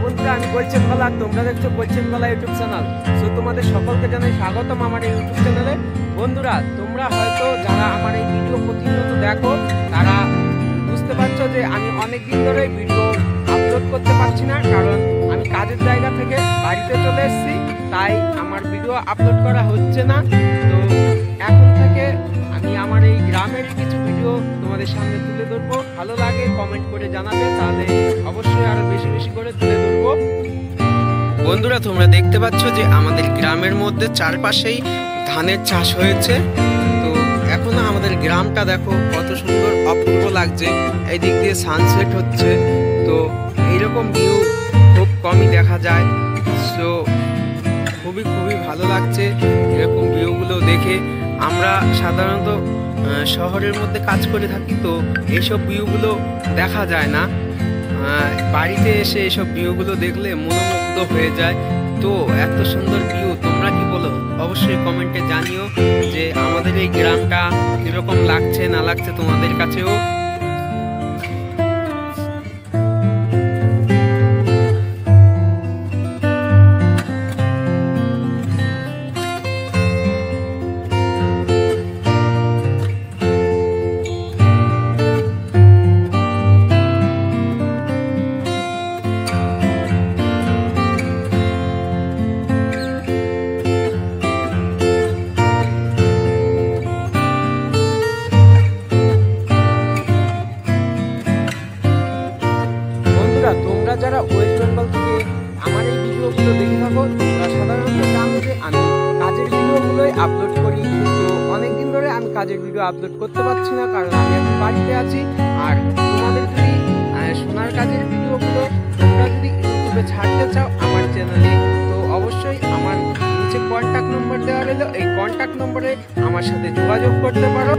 বন্ধুরা, আমি বলছেন বলা, তোমরা দেখছো বলছেন বলা ইউটিউব চ্যানেল। সো তোমাদের সকলকে জানাই স্বাগতম আমার এই ইউটিউব চ্যানেলে। বন্ধুরা, তোমরা হয়তো যারা আমার এই ভিডিও প্রতিনিয়ত দেখো তারা বুঝতে পারছো যে আমি অনেক দিন ধরে ভিডিও আপলোড করতে পারছি না, কারণ আমি কাজের জায়গা থেকে বাড়িতে চলে এসেছি, তাই আমার ভিডিও আপলোড করা হচ্ছে না। তো এখন থেকে আমি আমার এই গ্রামের কিছু ভিডিও তোমাদের সামনে তুলে ধরবো। ভালো লাগে কমেন্ট করে জানাবে, তাহলে অবশ্যই আরো বেশি বেশি করে তুলে ধরবো। বন্ধুরা, তোমরা দেখতে পাচ্ছ যে আমাদের গ্রামের মধ্যে চারপাশেই ধানের চাষ হয়েছে। তো এখনো আমাদের গ্রামটা দেখো কত সুন্দর অপূর্ব লাগছে। এই দিক দিয়ে সানসেট হচ্ছে, তো এইরকম ভিউ খুব কমই দেখা যায়। সো খুবই ভালো লাগছে এরকম ভিউগুলো দেখে। আমরা সাধারণত শহরের মধ্যে কাজ করে থাকি, তো এইসব ভিউগুলো দেখা যায় না। বাড়িতে এসে এইসব ভিউগুলো দেখলে মনোমুগ্ধ হয়ে যায়। তো এত সুন্দর ভিউ, তোমরা কি বলো অবশ্যই কমেন্টে জানিও যে আমাদের এই গ্রামটা কিরকম লাগছে না লাগছে তোমাদের কাছেও। তোমরা যারা ওয়েস্ট বেঙ্গল থেকে আমার এই ভিডিওগুলো দেখে থাকো, তোমরা সাধারণত জানো যে আমি কাজের ভিডিওগুলোই আপলোড করি। তো অনেকদিন ধরে আমি কাজের ভিডিও আপলোড করতে পারছি না, কারণ আমি এখন বাড়িতে আছি। আর তোমাদের যদি সোনার কাজের ভিডিওগুলো তোমরা যদি ইউটিউবে ছাড়তে চাও আমার চ্যানেলে, তো অবশ্যই আমার নিচে কন্ট্যাক্ট নম্বর দেওয়া রইলো, এই কন্ট্যাক্ট নম্বরে আমার সাথে যোগাযোগ করতে পারো।